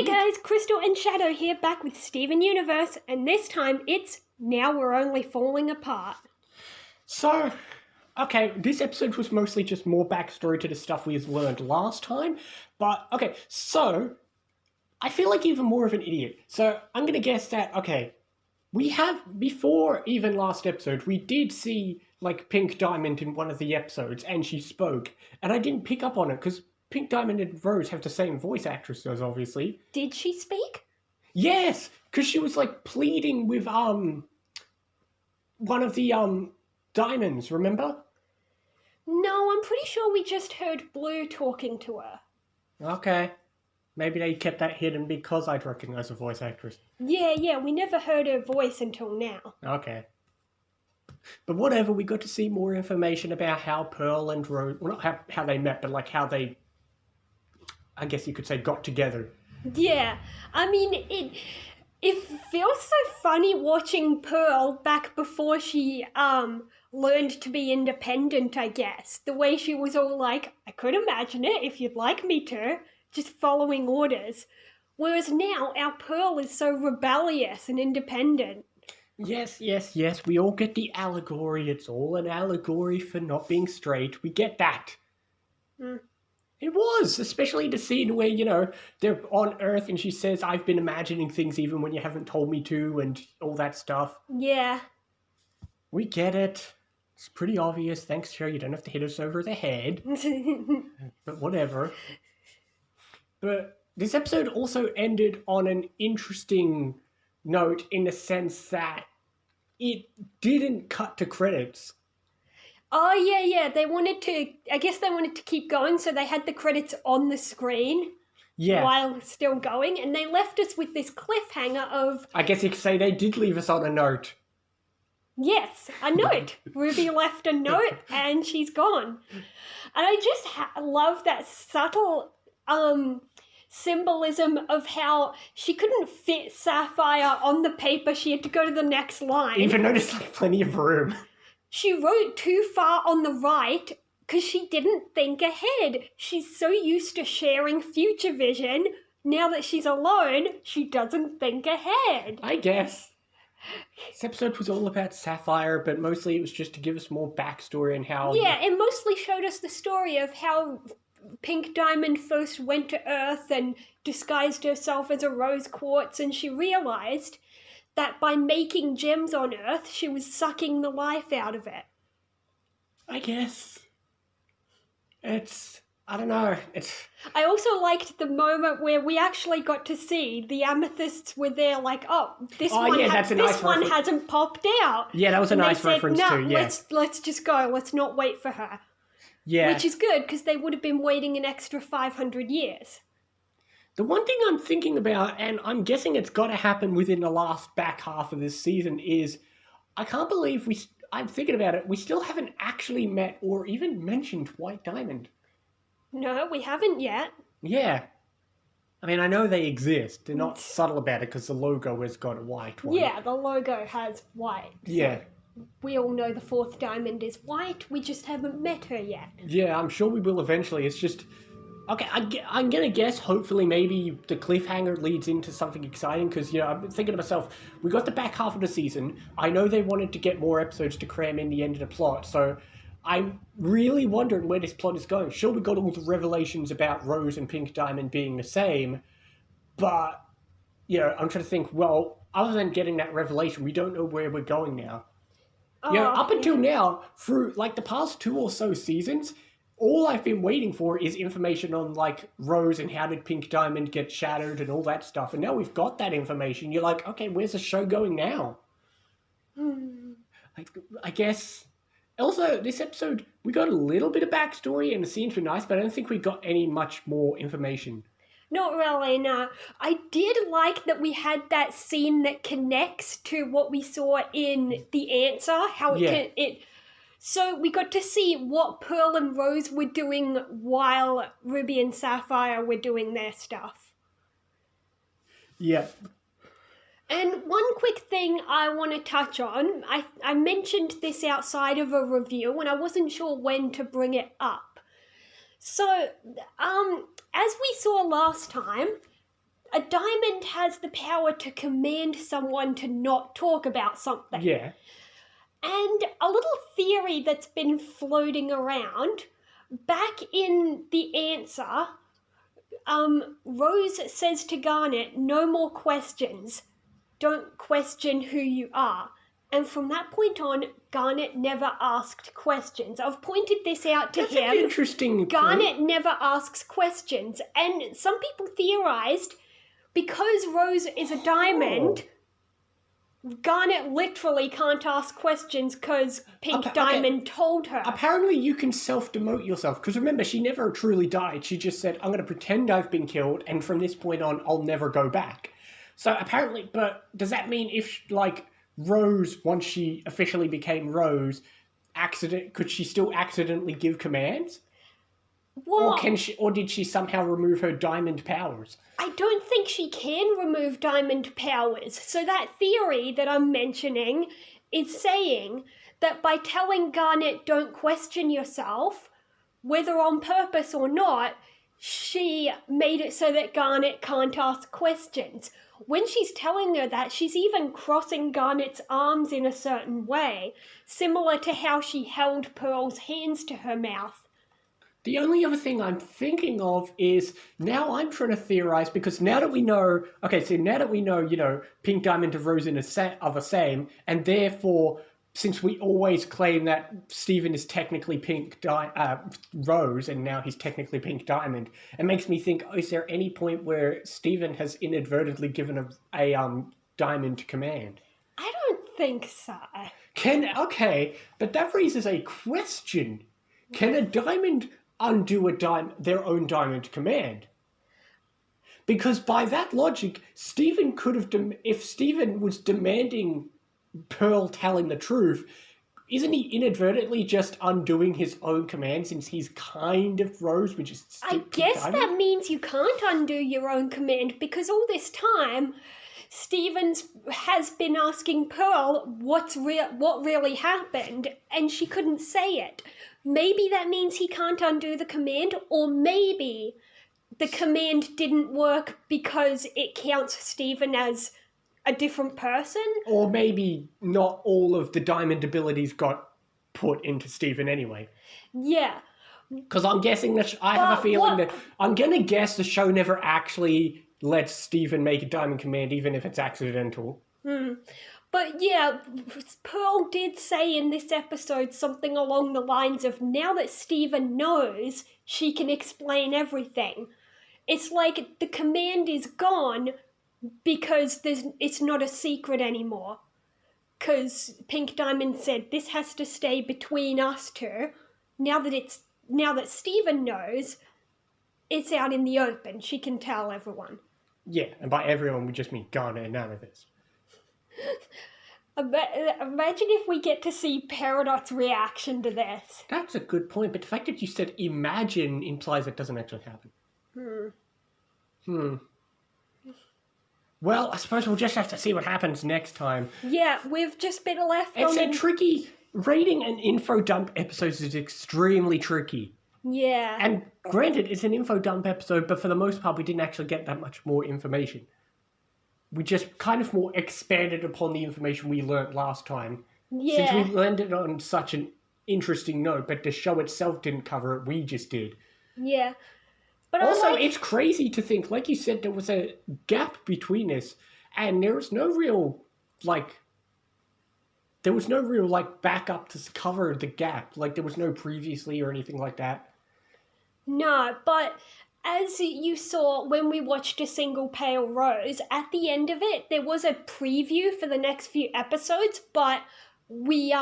Hey guys, Crystal and Shadow here, back with Steven Universe, and this time it's Now We're Only Falling Apart. So, okay, this episode was mostly just more backstory to the stuff we learned last time, but, okay, so, I feel like even more of an idiot. So, I'm gonna guess that, okay, we have, before even last episode, we did see, like, Pink Diamond in one of the episodes, and she spoke, and I didn't pick up on it, because Pink Diamond and Rose have the same voice actresses, obviously. Did she speak? Yes, because she was, like, pleading with, one of the, diamonds, remember? No, I'm pretty sure we just heard Blue talking to her. Okay. Maybe they kept that hidden because I'd recognize the voice actress. Yeah, we never heard her voice until now. Okay. But whatever, we got to see more information about how Pearl and Rose... Well, not how they met, but like how they... I guess you could say got together. Yeah, I mean, it feels so funny watching Pearl back before she, learned to be independent, I guess. The way she was all like, I could imagine it if you'd like me to, just following orders. Whereas now, our Pearl is so rebellious and independent. Yes, we all get the allegory. It's all an allegory for not being straight. We get that. It was, especially the scene where, you know, they're on Earth and she says, I've been imagining things even when you haven't told me to, and all that stuff. Yeah. We get it. It's pretty obvious. Thanks, Cher. You don't have to hit us over the head. But whatever. But this episode also ended on an interesting note in the sense that it didn't cut to credits. Oh, yeah, they wanted to keep going, so they had the credits on the screen while still going, and they left us with this cliffhanger of... I guess you could say they did leave us on a note. Yes, a note. Ruby left a note, and she's gone. And I just love that subtle symbolism of how she couldn't fit Sapphire on the paper. She had to go to the next line. Even though there's like plenty of room. She wrote too far on the right because she didn't think ahead. She's so used to sharing future vision. Now that she's alone, she doesn't think ahead. I guess. This episode was all about Sapphire, but mostly it was just to give us more backstory and how... Yeah, it mostly showed us the story of how Pink Diamond first went to Earth and disguised herself as a rose quartz, and she realized that by making gems on Earth, she was sucking the life out of it. I guess. I don't know. I also liked the moment where we actually got to see the amethysts were there like, this one hasn't popped out. Yeah, that was a nice reference too, yeah. Let's just go. Let's not wait for her. Yeah. Which is good, because they would have been waiting an extra 500 years. The one thing I'm thinking about, and I'm guessing it's got to happen within the last back half of this season, is I can't believe I'm thinking about it, we still haven't actually met or even mentioned White Diamond. No, we haven't yet. Yeah. I mean, I know they exist. They're not subtle about it because the logo has got a white one. Yeah, the logo has white. Yeah. So we all know the fourth diamond is white. We just haven't met her yet. Yeah, I'm sure we will eventually. It's just... Okay, I'm going to guess, hopefully, maybe the cliffhanger leads into something exciting, because, you know, I'm thinking to myself, we got the back half of the season. I know they wanted to get more episodes to cram in the end of the plot, so I'm really wondering where this plot is going. Sure, we got all the revelations about Rose and Pink Diamond being the same, but, you know, I'm trying to think, well, other than getting that revelation, we don't know where we're going now. You know, up until now, through, like, the past 2 or so seasons, all I've been waiting for is information on, like, Rose and how did Pink Diamond get shattered and all that stuff. And now we've got that information. You're like, okay, where's the show going now? I guess... Also, this episode, we got a little bit of backstory and the scenes were nice, but I don't think we got any much more information. Not really, no. I did like that we had that scene that connects to what we saw in The Answer. So we got to see what Pearl and Rose were doing while Ruby and Sapphire were doing their stuff. Yeah. And one quick thing I want to touch on, I mentioned this outside of a review and I wasn't sure when to bring it up. So, as we saw last time, a diamond has the power to command someone to not talk about something. Yeah. And a little theory that's been floating around, back in the answer, Rose says to Garnet, no more questions. Don't question who you are. And from that point on, Garnet never asked questions. I've pointed this out to That's him. an interesting Garnet point. never asks questions. And some people theorized, because Rose is a diamond, Garnet literally can't ask questions because Pink Diamond told her. Apparently you can self-demote yourself, because remember, she never truly died. She just said, I'm going to pretend I've been killed, and from this point on, I'll never go back. So apparently, but does that mean if, like, Rose, once she officially became Rose, could she still accidentally give commands? Well, Or did she somehow remove her diamond powers? I don't think she can remove diamond powers. So that theory that I'm mentioning is saying that by telling Garnet don't question yourself, whether on purpose or not, she made it so that Garnet can't ask questions. When she's telling her that, she's even crossing Garnet's arms in a certain way, similar to how she held Pearl's hands to her mouth. The only other thing I'm thinking of is, now I'm trying to theorize, because now that we know, Pink Diamond and Rose are the same, and therefore, since we always claim that Stephen is technically Rose, and now he's technically Pink Diamond, it makes me think, is there any point where Stephen has inadvertently given a diamond command? I don't think so. But that raises a question. Can a diamond undo their own diamond command? Because by that logic, Stephen could have, if Stephen was demanding Pearl telling the truth, isn't he inadvertently just undoing his own command, since he's kind of Rose, which is I guess that means you can't undo your own command, because all this time Stevens has been asking Pearl what really happened, and she couldn't say it. Maybe that means he can't undo the command, or maybe the command didn't work because it counts Stephen as a different person. Or maybe not all of the diamond abilities got put into Stephen anyway. Yeah. Because I'm guessing that I'm going to guess the show never actually lets Stephen make a diamond command, even if it's accidental. But yeah, Pearl did say in this episode something along the lines of, now that Stephen knows, she can explain everything. It's like the command is gone because it's not a secret anymore. Because Pink Diamond said, this has to stay between us two. Now that Stephen knows, it's out in the open. She can tell everyone. Yeah, and by everyone we just mean Garnet and none of this. Imagine if we get to see Peridot's reaction to this. That's a good point, but the fact that you said imagine implies it doesn't actually happen. Well, I suppose we'll just have to see what happens next time. Yeah, we've just been left on... It's a tricky... Rating an info dump episodes is extremely tricky. Yeah. And granted, it's an info dump episode, but for the most part, we didn't actually get that much more information. We just kind of more expanded upon the information we learnt last time. Yeah. Since we learned it on such an interesting note, but the show itself didn't cover it, we just did. Yeah. But also, it's crazy to think, like you said, there was a gap between this, and there was no real, backup to cover the gap. Like, there was no previously or anything like that. No, but as you saw when we watched A Single Pale Rose, at the end of it, there was a preview for the next few episodes, but we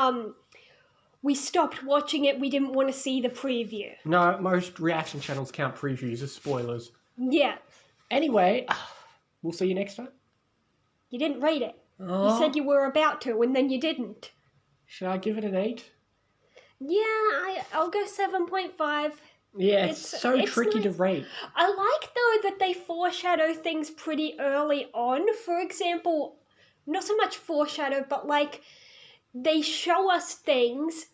stopped watching it. We didn't want to see the preview. No, most reaction channels count previews as spoilers. Yeah. Anyway, we'll see you next time. You didn't rate it. You said you were about to, and then you didn't. Should I give it an 8? Yeah, I'll go 7.5. Yeah, it's tricky to rate. I like, though, that they foreshadow things pretty early on. For example, not so much foreshadow, but, they show us things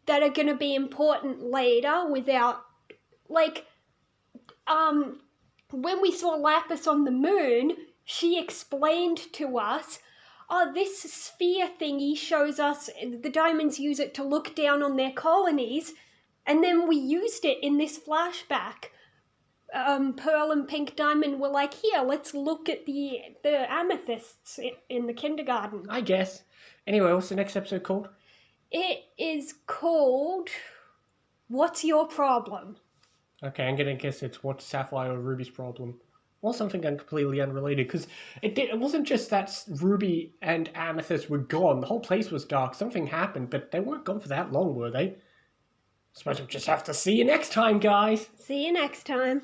that are going to be important later without, when we saw Lapis on the moon, she explained to us, oh, this sphere thingy shows us the diamonds use it to look down on their colonies, and then we used it in this flashback. Pearl and Pink Diamond were like, here, let's look at the amethysts in the kindergarten. I guess. Anyway, what's the next episode called? It is called What's Your Problem? Okay, I'm gonna guess it's what's Sapphire or Ruby's problem. Or something completely unrelated, because it wasn't just that Ruby and Amethyst were gone. The whole place was dark. Something happened, but they weren't gone for that long, were they? I suppose we'll just have to see you next time, guys. See you next time.